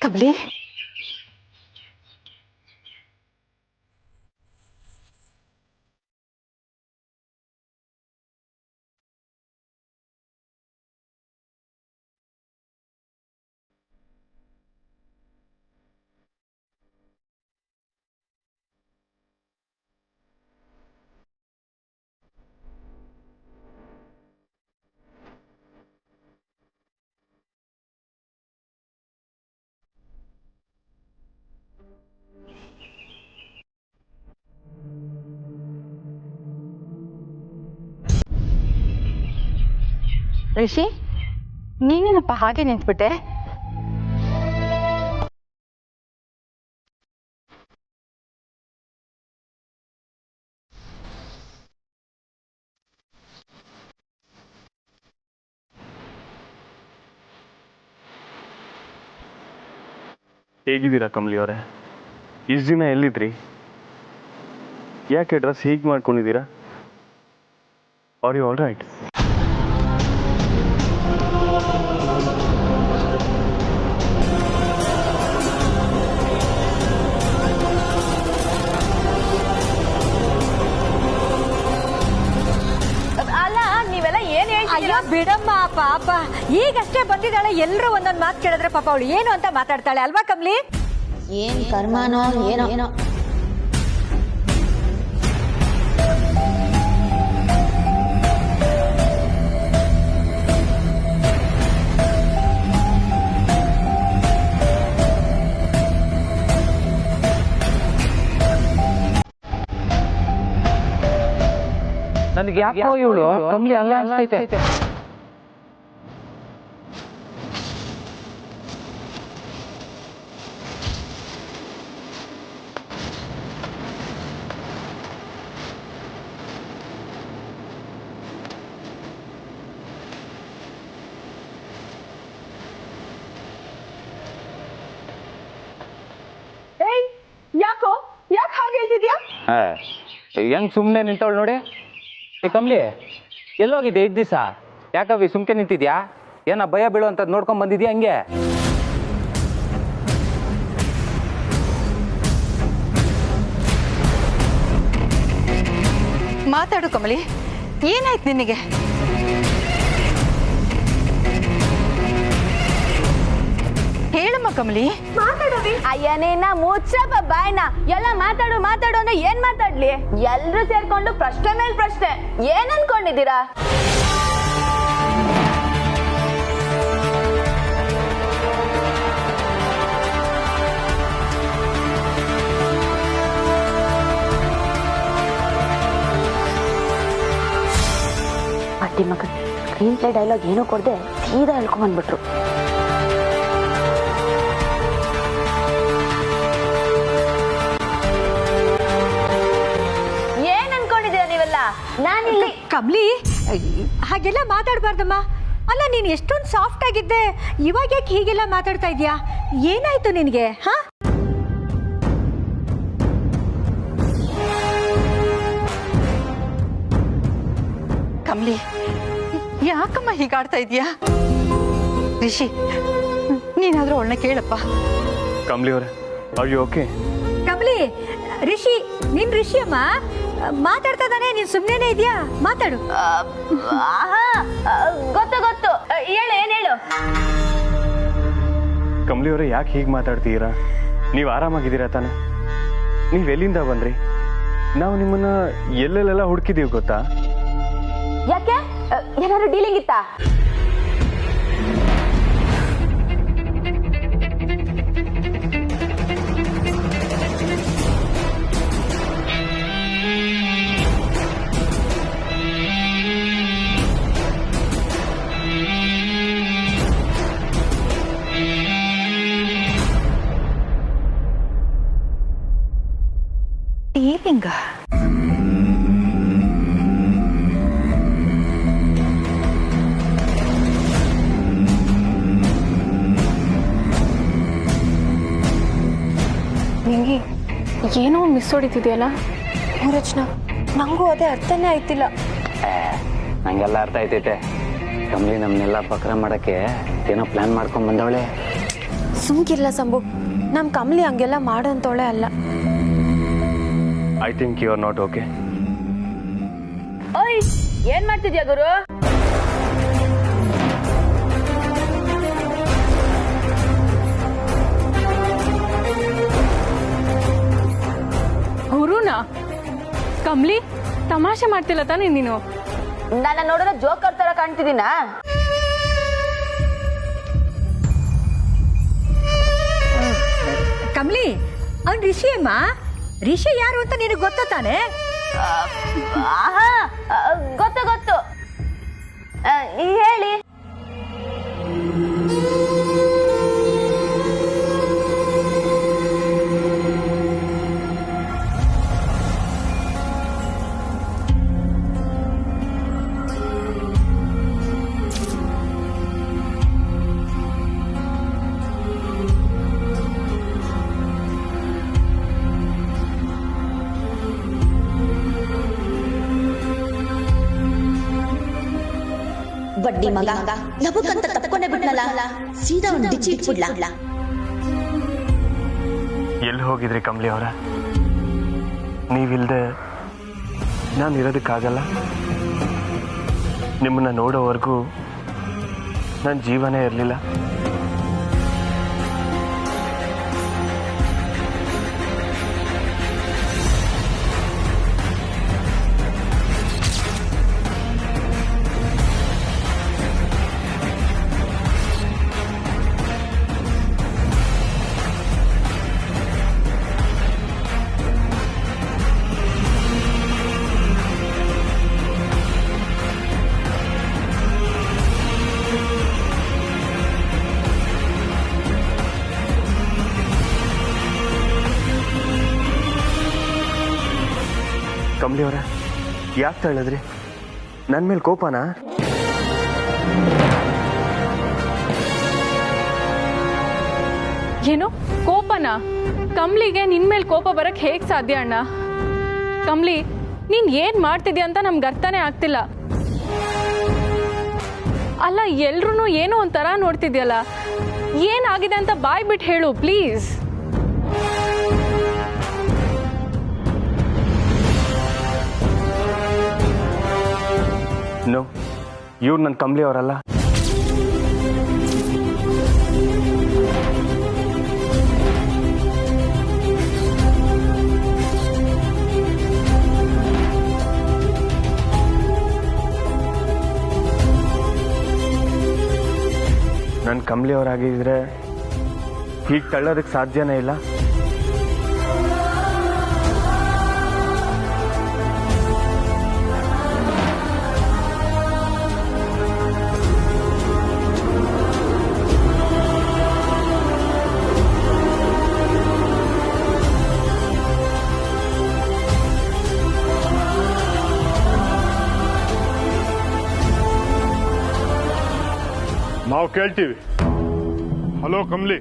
ಕಮಲಿ ರಿಷಿ ನೀನೇನಪ್ಪ ಹಾಗೆ ನಿಂತ್ಬಿಟ್ಟೆ? ಹೇಗಿದ್ದೀರಾ ಕಮಲಿ ಅವರೇ? ಇಷ್ಟು ದಿನ ಎಲ್ಲಿದ್ರಿ? ಯಾಕೆ ಡ್ರೆಸ್ ಹೀಗೆ ಮಾಡ್ಕೊಂಡಿದ್ದೀರಾ? Are you all right? ಅಯ್ಯೋ ಬಿಡಮ್ಮ ಪಾಪ, ಈಗಷ್ಟೇ ಬಂದಿದ್ದಾಳೆ. ಎಲ್ಲರೂ ಒಂದೊಂದು ಮಾತು ಕೇಳಿದ್ರೆ ಪಾಪ ಅವಳು ಏನು ಅಂತ ಮಾತಾಡ್ತಾಳೆ ಅಲ್ವಾ ಕಮಲಿ? ಏನ್ ಕರ್ಮನೋ ಏನೋ ಏನೋ. ನನಗೆ ಯಾಕೋ ಇವಳು ಕಮ್ಮಿ ಅಲ್ಲ ಅನ್ಸ್ತೈತೆ. ಯಾಕೆ ಹಾಗೆ ಹೇಳ್ತಿದ್ಯಾ? ಹೆಂಗ್ ಸುಮ್ಮನೆ ನಿಂತವಳು ನೋಡಿ. ಕಮ್ಲಿ ಎಲ್ಲೋಗಿದ್ದೆ 8 ದಿವಸ? ಯಾಕವಿ ಸುಮ್ಕೆ ನಿಂತಿದ್ಯಾ? ಏನ ಭಯ ಬೀಳುವಂಥದ್ದು ನೋಡ್ಕೊಂಡ್ ಬಂದಿದ್ಯಾ ಹಂಗೆ? ಮಾತಾಡು ಕಮಲಿ, ಏನಾಯ್ತು ನಿನಗೆ? ಹೇಳಮ್ಮ ಕಮಲಿ. ಅಯ್ಯನೇನ ಮುಚ್ಚಪ್ಪ ಬಾಯ್ನ. ಎಲ್ಲ ಮಾತಾಡು ಮಾತಾಡು ಅಂದ್ರೆ ಏನ್ ಮಾತಾಡ್ಲಿ? ಎಲ್ರು ಸೇರ್ಕೊಂಡು ಪ್ರಶ್ನೆ ಮೇಲ್ ಪ್ರಶ್ನೆ. ಏನ್ ಅನ್ಕೊಂಡಿದ್ದೀರಾ? ಅಟ್ಟಿ ಮಗ ಸ್ಕ್ರೀನ್ ಪ್ಲೇ ಡೈಲಾಗ್ ಏನೋ ಕೊಡದೆ ಸೀದಾ ಹೇಳ್ಕೊಂಡ್ಬಂದ್ಬಿಟ್ರು. ನಾನಿಲ್ಲಿ ಕಮಲಿ ಹಾಗೆಲ್ಲ ಮಾತಾಡ್ಬಾರ್ದಮ್ಮ. ಅಲ್ಲ ನೀನ್ ಎಷ್ಟೊಂದು ಸಾಫ್ಟ್ ಆಗಿದ್ದೆ, ಇವಾಗ ಯಾಕೆ ಹೀಗೆಲ್ಲ ಮಾತಾಡ್ತಾ ಇದ್ಯಾ? ಏನಾಯ್ತು ನಿನ್ಗೆ? ಹಾ ಕಮಲಿ, ಯಾಕಮ್ಮ ಹೀಗಾಡ್ತಾ ಇದೀಯಾ? ರಿಷಿ, ನೀನಾದ್ರೂ ಅವಳನ್ನ ಕೇಳಪ್ಪ. ಕಮಲಿ ಅವರೇ, are you okay? Kamali, Rishi, ನೀನ್ ರಿಷಿ ಅಮ್ಮ, ಮಾತಾಡ್ತಾ ಇದ್ದಾನೆ, ನೀನ್ ಸುಮ್ನೇನೆ ಇದೆಯಾ? ಮಾತಾಡು. ಗೊತ್ತು ಗೊತ್ತು, ಹೇಳು ಏನ್ ಹೇಳು. ಕಮಲಿ ಅವರೇ, ಯಾಕೆ ಹೀಗೆ ಮಾತಾಡ್ತೀರಾ? ನೀವು ಆರಾಮಾಗಿದ್ದೀರಾ ತಾನೆ? ನೀವು ಎಲ್ಲಿಂದ ಬಂದ್ರಿ? ನಾವು ನಿಮ್ಮನ್ನ ಎಲ್ಲೆಲ್ಲೆಲ್ಲ ಹುಡುಕಿದೀವಿ ಗೊತ್ತಾ? ಯಾಕೆ ಏನಾದ್ರು ಡೀಲಿಂಗ್ ಇತ್ತಾ? ಡೀಲಿಂಗ? ನಿಂಗೆ ಏನೋ ಮಿಸ್ ಹೊಡಿತಿದೆಯಲ್ಲ ರಚನಾ? ನಂಗೂ ಅದೇ ಅರ್ಥನೇ ಆಯ್ತಿಲ್ಲ. ನಂಗೆಲ್ಲ ಅರ್ಥ ಆಯ್ತೈತೆ. ಕಮ್ಲಿ ನಮ್ಮನ್ನೆಲ್ಲ ಬಕ್ರ ಮಾಡಕ್ಕೆ ಏನೋ ಪ್ಲಾನ್ ಮಾಡ್ಕೊಂಡ್ ಬಂದವಳೆ. ಸುಮ್ಕಿರ್ಲ ಸಂಭು, ನಮ್ಮ ಕಮಲಿ ಹಂಗೆಲ್ಲ ಮಾಡೋಂತೋಳೆ ಅಲ್ಲ. I think you are not okay. ಓಯ್, ಏನ್ ಮಾಡ್ತಿದ್ಯಾ ಗುರು? ಗುರುನಾ? ಕಮಲಿ, ತಮಾಷೆ ಮಾಡ್ತಿಲ್ಲ ತಾನೇ ನೀನು? ನನ್ನ ನೋಡಿದ್ರೆ ಜೋಕರ್ ತರ ಕಾಣ್ತಿದ್ದೀನಾ? ಕಮಲಿ, ಅವ್ನು ರಿಷಿ ಅಮ್ಮ. ರಿಷಿ ಯಾರು ಅಂತ ನಿನಗೆ ಗೊತ್ತ ತಾನೆ? ಆಹಾ, ಗೊತ್ತು ಗೊತ್ತು. ಹೇಳಿ. ಬಡ್ಡಿ ಮಗ ಲಬುಕಂತ ತಪ್ಕೊಂಡೆ ಬಿಟ್ನಲ್ಲ, ಸೀದಾ ಒಂದು ಡಿಚ್ಚಿ ಇಟ್ಬಿಡ್ಲಾ. ಎಲ್ಲಿ ಹೋಗಿದ್ರಿ ಕಮಲಿ ಅವರ? ನೀವಿಲ್ದೆ ನಾನು ಇರೋದಕ್ಕಾಗಲ್ಲ. ನಿಮ್ಮನ್ನ ನೋಡೋವರೆಗೂ ನನ್ನ ಜೀವನೇ ಇರಲಿಲ್ಲ. ಕಮಲಿ ಅವರ, ಯಾಕೆ ತಳ್ಳದ್ರಿ? ನನ್ನ ಮೇಲೆ ಕೋಪನಾ? ಏನು ಕೋಪನ? ಕಮಲಿಗೆ ನಿನ್ ಮೇಲೆ ಕೋಪ ಬರಕ್ ಹೇಗ್ ಸಾಧ್ಯ ಅಣ್ಣ? ಕಮಲಿ, ನೀನ್ ಏನ್ ಮಾಡ್ತಿದ್ಯಾ ಅಂತ ನಮ್ಗೆ ಅರ್ಥನೇ ಆಗ್ತಿಲ್ಲ. ಅಲ್ಲ, ಎಲ್ರೂ ಏನೋ ಒಂಥರ ನೋಡ್ತಿದ್ಯಲ್ಲ, ಏನಾಗಿದೆ ಅಂತ ಬಾಯ್ ಬಿಟ್ಟು ಹೇಳು ಪ್ಲೀಸ್. ನೋ, ಇವ್ರು ನನ್ನ ಕಮಲಿ ಅವರಲ್ಲ. ನನ್ನ ಕಮಲಿ ಅವರಾಗಿದ್ರೆ ಹೀಗೆ ತಳ್ಳೋದಕ್ಕೆ ಸಾಧ್ಯನೇ ಇಲ್ಲ. ನಾವು ಕೇಳ್ತೀವಿ. ಹಲೋ ಕಮಲಿ,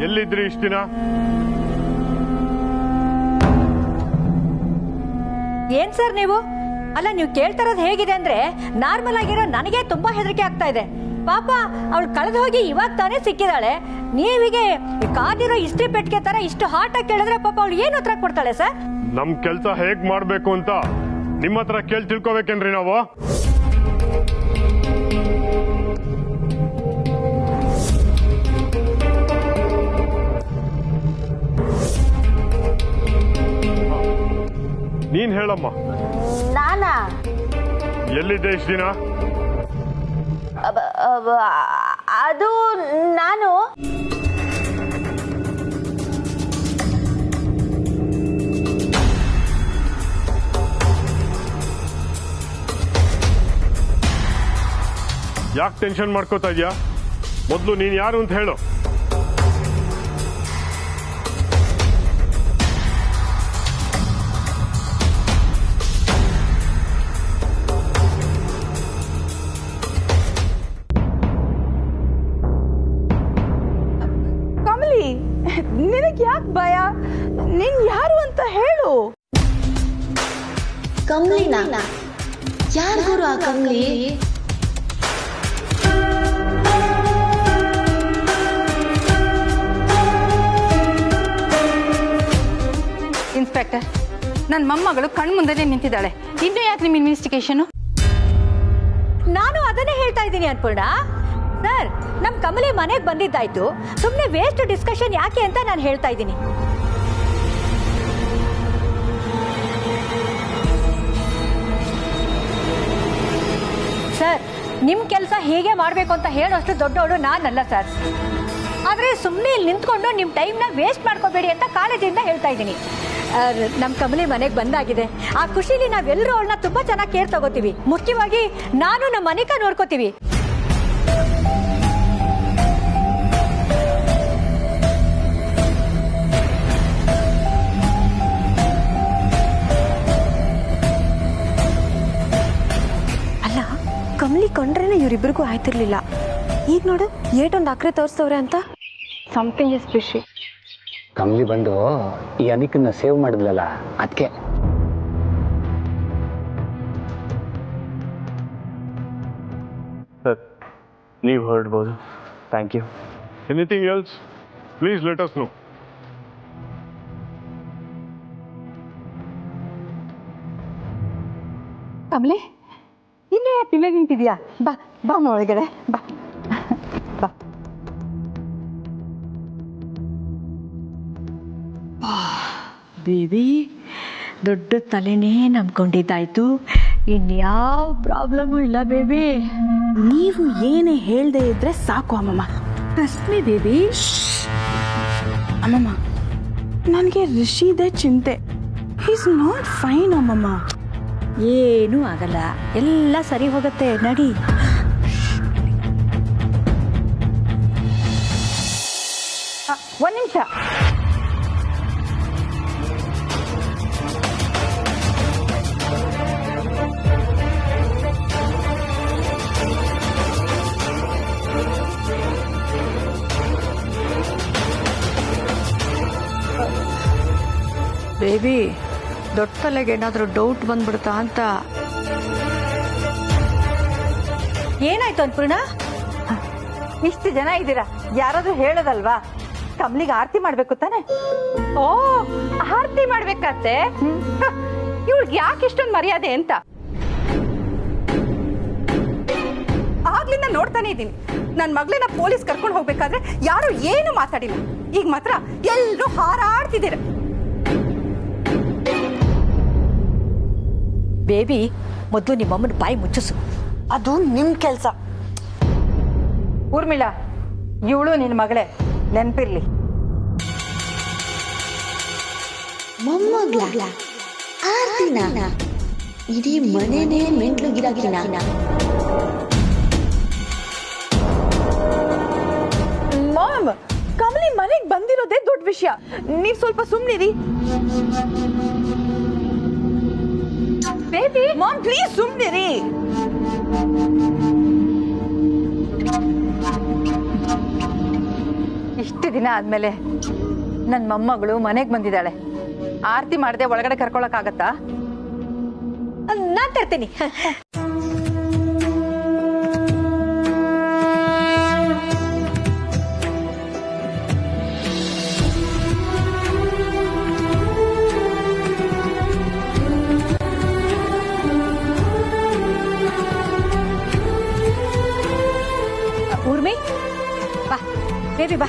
ಎಲ್ಲಿದ್ರಿ ಇಷ್ಟ ದಿನ? ಏನ್ ಸರ್ ನೀವು? ಅಲ್ಲ, ನೀವು ಕೇಳ್ತಾ ಇರೋದು ಹೇಗಿದೆ ಅಂದ್ರೆ, ನಾರ್ಮಲ್ ಆಗಿರೋ ನನಗೆ ತುಂಬಾ ಹೆದರಿಕೆ ಆಗ್ತಾ ಇದೆ. ಪಾಪ ಅವಳು ಕಳೆದು ಹೋಗಿ ಇವಾಗ ತಾನೇ ಸಿಕ್ಕಿದಾಳೆ. ನೀವಿಗೆ ಕಾದಿರೋ ಇಸ್ತ್ರಿ ಪೆಟ್ಟಿಗೆ ತರ ಇಷ್ಟು ಹಾಟ್ ಆಗಿ ಕೇಳಿದ್ರೆ ಪಾಪ ಅವಳು ಏನು ಉತ್ತರ ಕೊಡ್ತಾಳೆ ಸರ್? ನಮ್ ಕೆಲ್ಸ ಹೇಗ್ ಮಾಡ್ಬೇಕು ಅಂತ ನಿಮ್ಮ ಹತ್ರ ಕೇಳಿ ತಿಳ್ಕೊಬೇಕೇನ್ರಿ ನಾವು? ನೀನ್ ಹೇಳಮ್ಮ. ನಾನಾ? ಎಲ್ಲಿದ್ದೆ ಇಷ್ಟ ದಿನ? ಅದು ನಾನು ಯಾಕೆ ಟೆನ್ಷನ್ ಮಾಡ್ಕೋತಾ ಇದ್ಯಾ? ಮೊದಲು ನೀನ್ ಯಾರು ಅಂತ ಹೇಳು. ಕಮಲಿ, ನಿನಗೆ ಯಾಕೆ ಭಯ? ನೀನ್ ಯಾರು ಅಂತ ಹೇಳು. ಕಮಲಿನ? ಯಾರು ಗುರು ಆ ಕಮಲಿ? ನನ್ನ ಮೊಮ್ಮಗಳು ಕಣ್ಮುಂದೆನೇ ನಿಂತಿದ್ದಾಳೆ. ಇನ್ನೂ ಯಾಕೆ ನಿಮ್ಮ ಇನ್ವೆಸ್ಟಿಗೇಷನು? ನಾನು ಅದನ್ನೇ ಹೇಳ್ತಾ ಇದ್ದೀನಿ ಅನ್ಪೂರ್ಣ. ಸರ್, ನಮ್ ಕಮಲಿ ಮನೆಗೆ ಬಂದಿದ್ದಾಯ್ತು, ಸುಮ್ಮನೆ ವೇಸ್ಟ್ ಡಿಸ್ಕಷನ್ ಯಾಕೆ ಅಂತ ನಾನು ಹೇಳ್ತಾ ಇದ್ದೀನಿ. ಸರ್, ನಿಮ್ ಕೆಲಸ ಹೀಗೆ ಮಾಡ್ಬೇಕು ಅಂತ ಹೇಳೋಷ್ಟು ದೊಡ್ಡವಳು ನಾನಲ್ಲ ಸರ್. ಆದ್ರೆ ಸುಮ್ಮನೆ ಇಲ್ಲಿ ನಿಂತ್ಕೊಂಡು ನಿಮ್ ಟೈಮ್ನ ವೇಸ್ಟ್ ಮಾಡ್ಕೋಬೇಡಿ ಅಂತ ಕಾಳಜಿಯಿಂದ ಹೇಳ್ತಾ ಇದ್ದೀನಿ. ನಮ್ ಕಮಲಿ ಮನೆಗೆ ಬಂದಾಗಿದೆ, ಆ ಖುಷಿಲಿ ನಾವೆಲ್ಲರೂ ಅವಳನ್ನ ತುಂಬಾ ಚೆನ್ನಾಗಿ ಕೇರ್ ತಗೋತೀವಿ. ಮುಖ್ಯವಾಗಿ ನಾನು ನಮ್ಮ ಮನಿಕಾ ನೋಡ್ಕೋತೀವಿ. ಅಲ್ಲ, ಕಮಲಿ ಕೊಂಡ್ರೇನೆ ಇವರಿಬ್ಬರಿಗೂ ಆಯ್ತಿರ್ಲಿಲ್ಲ. ಈಗ ನೋಡು ಏಟೊಂದು ಅಕ್ರೆ ತೋರಿಸ್ತವ್ರೆ ಅಂತ. Something is fishy. ಕಮಲಿ ಬಂದು ಈ ಅನಿಕನ್ನ ಸೇವ್ ಮಾಡಿದ್ಲಲ್ಲ, ಅದಕ್ಕೆ. ಸರ್, ನೀವು ಹೊರಡ್ಬೋದು. Thank you. Anything else please let us know. Kamali, ಇನ್ನೂ ಯಾಕೆ ಇಲ್ಲೇ ನಿಂತಿದ್ಯಾ? ಬಾ ಬಾ ಒಳಗಡೆ ಬಾ ಬಾ. ಬೇಬಿ, ದೊಡ್ಡ ತಲೆನೇ ನಂಬ್ಕೊಂಡಿದ್ದಾಯ್ತು. ಇನ್ಯಾವ ಪ್ರಾಬ್ಲಮ್ಮು ಇಲ್ಲ ಬೇಬಿ. ನೀವು ಏನೇ ಹೇಳ್ದೆ ಇದ್ರೆ ಸಾಕು ಅಮ್ಮಮ್ಮ. Trust me baby. ಅಮ್ಮಮ್ಮ, ನನಗೆ ರಿಷಿದೇ ಚಿಂತೆ. ಈಸ್ ನಾಟ್ ಫೈನ್ ಅಮ್ಮಮ್ಮ. ಏನೂ ಆಗಲ್ಲ, ಎಲ್ಲ ಸರಿ ಹೋಗುತ್ತೆ, ನಡಿ. ಒಂದು ನಿಮಿಷ. ಬೇಬಿ, ದೊಡ್ಡ ತಲೆಗೆ ಏನಾದರೂ ಡೌಟ್ ಬಂದ್ಬಿಡ್ತಾ ಅಂತ. ಏನಾಯ್ತು ಅನ್ಪೂರ್ಣ? ಇಷ್ಟು ಜನ ಇದ್ದೀರಾ, ಯಾರಾದ್ರೂ ಹೇಳೋದಲ್ವಾ? ಕಮಲಿಗೆ ಆರತಿ ಮಾಡ್ಬೇಕು ತಾನೆ? ಓ, ಆರತಿ ಮಾಡ್ಬೇಕತ್ತೆ. ಇವಳಿಗೆ ಯಾಕೆ ಇಷ್ಟೊಂದು ಮರ್ಯಾದೆ ಅಂತ ಆಗ್ಲಿಂದ ನೋಡ್ತಾನೆ ಇದ್ದೀನಿ. ನನ್ನ ಮಗಳನ್ನ ಪೊಲೀಸ್ ಕರ್ಕೊಂಡು ಹೋಗ್ಬೇಕಾದ್ರೆ ಯಾರು ಏನು ಮಾತಾಡಿಲ್ಲ. ಈಗ ಮಾತ್ರ ಎಲ್ಲರೂ ಹಾರಾಡ್ತಿದ್ದೀರ. ಬೇಬಿ, ಮೊದಲು ನಿಮ್ಮಮ್ಮನ ಬಾಯಿ ಮುಚ್ಚಿಸು. ಅದು ನಿಮ್ ಕೆಲ್ಸ. ಊರ್ಮಿಳಾ, ಇವಳು ನಿನ್ನ ಮಗಳೇ, ನೆನಪಿರ್ಲಿ. ಮೊಮ್ಮಗ್ಳ ಆರ್ತಿನ ಇಡೀ ಮನೆನೇ ಮೆಂಟ್ಲು ಗಿರಾಕಿನ. ಮಾಮ್, ಕಮಲಿ ಮನೆಗೆ ಬಂದಿರೋದೇ ದೊಡ್ಡ ವಿಷಯ. ನೀವ್ ಸ್ವಲ್ಪ ಸುಮ್ನಿರಿ. ಬೇಬಿ, ಮಾಮ್ ಪ್ಲೀಸ್ ಸುಮ್ನಿರಿ. ಇಷ್ಟು ದಿನ ಆದ್ಮೇಲೆ ನನ್ನ ಮೊಮ್ಮಗಳು ಮನೆಗೆ ಬಂದಿದ್ದಾಳೆ. ಆರತಿ ಮಾಡದೆ ಒಳಗಡೆ ಕರ್ಕೊಳಕ್ಕಾಗತ್ತಾ? ನಾನ್ ತರ್ತೀನಿ. ಊರ್ಮಿ, ಬಾ ಬೇಬಿ, ಬಾ.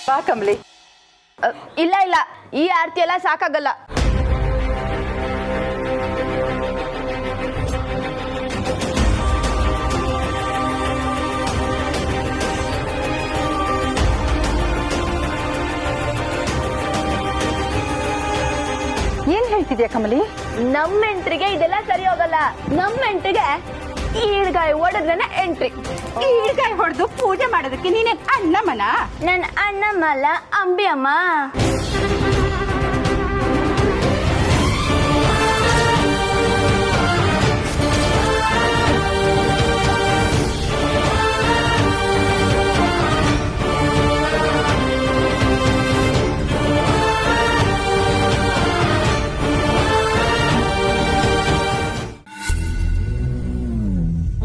ಬಾ ಕಮಲಿ. ಇಲ್ಲ ಇಲ್ಲ, ಈ ಆರತಿ ಎಲ್ಲ ಸಾಕಾಗಲ್ಲ. ಏನ್ ಹೇಳ್ತಿದ್ಯಾ ಕಮಲಿ? ನಮ್ಮ ಎಂಟ್ರಿಗೆ ಇದೆಲ್ಲ ಸರಿ ಹೋಗಲ್ಲ. ನಮ್ಮ ಎಂಟ್ರಿಗೆ ಈಡ್ಗಾಯಿ ಹೊಡೆದ್ರೇನೆ ಎಂಟ್ರಿ. ಈಡ್ಗಾಯಿ ಹೊಡೆದು ಪೂಜೆ ಮಾಡೋದಕ್ಕೆ ನೀನೇ ಅಣ್ಣಮ್ಮನ? ನನ್ ಅಣ್ಣಮ್ಮಲ್ಲ, ಅಂಬಿ ಅಮ್ಮ.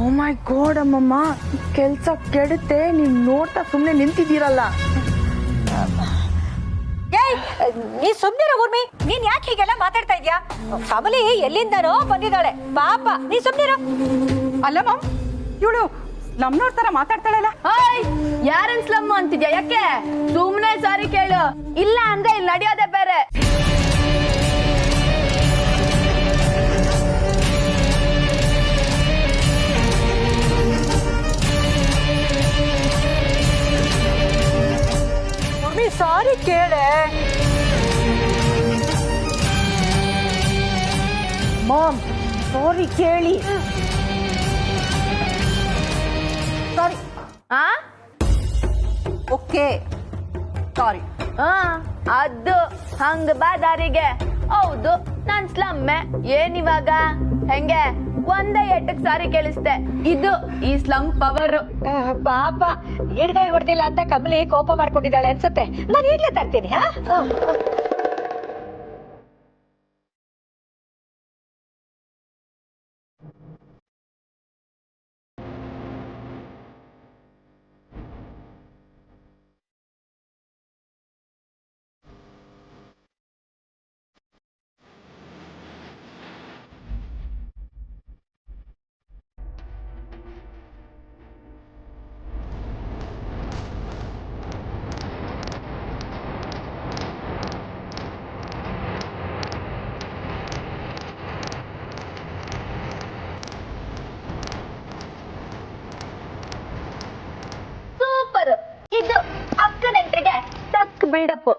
ಓ ಮೈ ಗಾಡ್ ಅಮ್ಮಮ್ಮ, ಕೆಲ್ಸ ಕೆಡುತ್ತೆ. ನೀವ್ ನೋಡ್ತಾ ಸುಮ್ನೆ ನಿಂತಿದ್ದೀರಲ್ಲ. ಏಯ್, ನೀ ಸುಮ್ನಿರ ಊರ್ಮಿ. ನೀನ್ ಯಾಕೆ ಹೀಗೆಲ್ಲ ಮಾತಾಡ್ತಾ ಇದ್ಯಾ? ಕಮಲಿ ಎಲ್ಲಿಂದನೋ ಬಂದಿದ್ದಾಳೆ ಪಾಪ, ನೀ ಸುಮ್ನಿರ. ಅಲ್ಲ ಮಾಮ್, ಇವಳು ನಮ್ನೋರ್ ತರ ಮಾತಾಡ್ತಾಳಲ್ಲ. ಯಾರನ್ ಸ್ಲಮ್ ಅಂತಿದ್ಯಾ? ಯಾಕೆ? ಸುಮ್ನೆ ಸಾರಿ ಕೇಳು, ಇಲ್ಲ ಅಂದ್ರೆ ಇಲ್ಲಿ ನಡೆಯೋದೇ ಬೇರೆ. ಸಾರಿ ಕೇಳೆ ಮಾಮ್, ಸಾರಿ ಕೇಳಿ. ಸಾರಿ. ಓಕೆ, ಸಾರಿ. ಅದು ಹಂಗ ಬಾ ದಾರಿಗೆ. ಹೌದು, ನಾನ್ ಸ್ಲಮ್ಮೆ. ಏನಿವಾಗ ಹೆಂಗೆ ಒಂದೇ ಎಟ್ಟಕ್ ಸಾರಿ ಕೇಳಿಸ್ತೆ. ಇದು ಈ ಸ್ಲಮ್ ಪವರ್. ಪಾಪ ಈಡ್ಗಾಯಿ ಹೊಡೆದಿಲ್ಲ ಅಂತ ಕಮಲಿ ಕೋಪ ಮಾಡ್ಕೊಂಡಿದ್ದಾಳೆ ಅನ್ಸತ್ತೆ. ನಾನು ಈಗ್ಲೇ ತರ್ತೀನಿ. ಸೂಪರ್. ಇದು ಅಕ್ಕನೆಂಟ್ರಿಗೆ ತಕ್ಕ ಬಿಲ್ಡಪ್.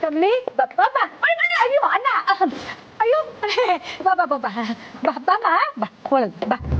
ಕಮಲಿ, ಅಯ್ಯೋ ಅಣ್ಣ, ಅಯ್ಯೋ, ಬಾ ಬಾ ಬಾ ಬಾ ಬಾ ಬಾ ಬಾ ಬಾ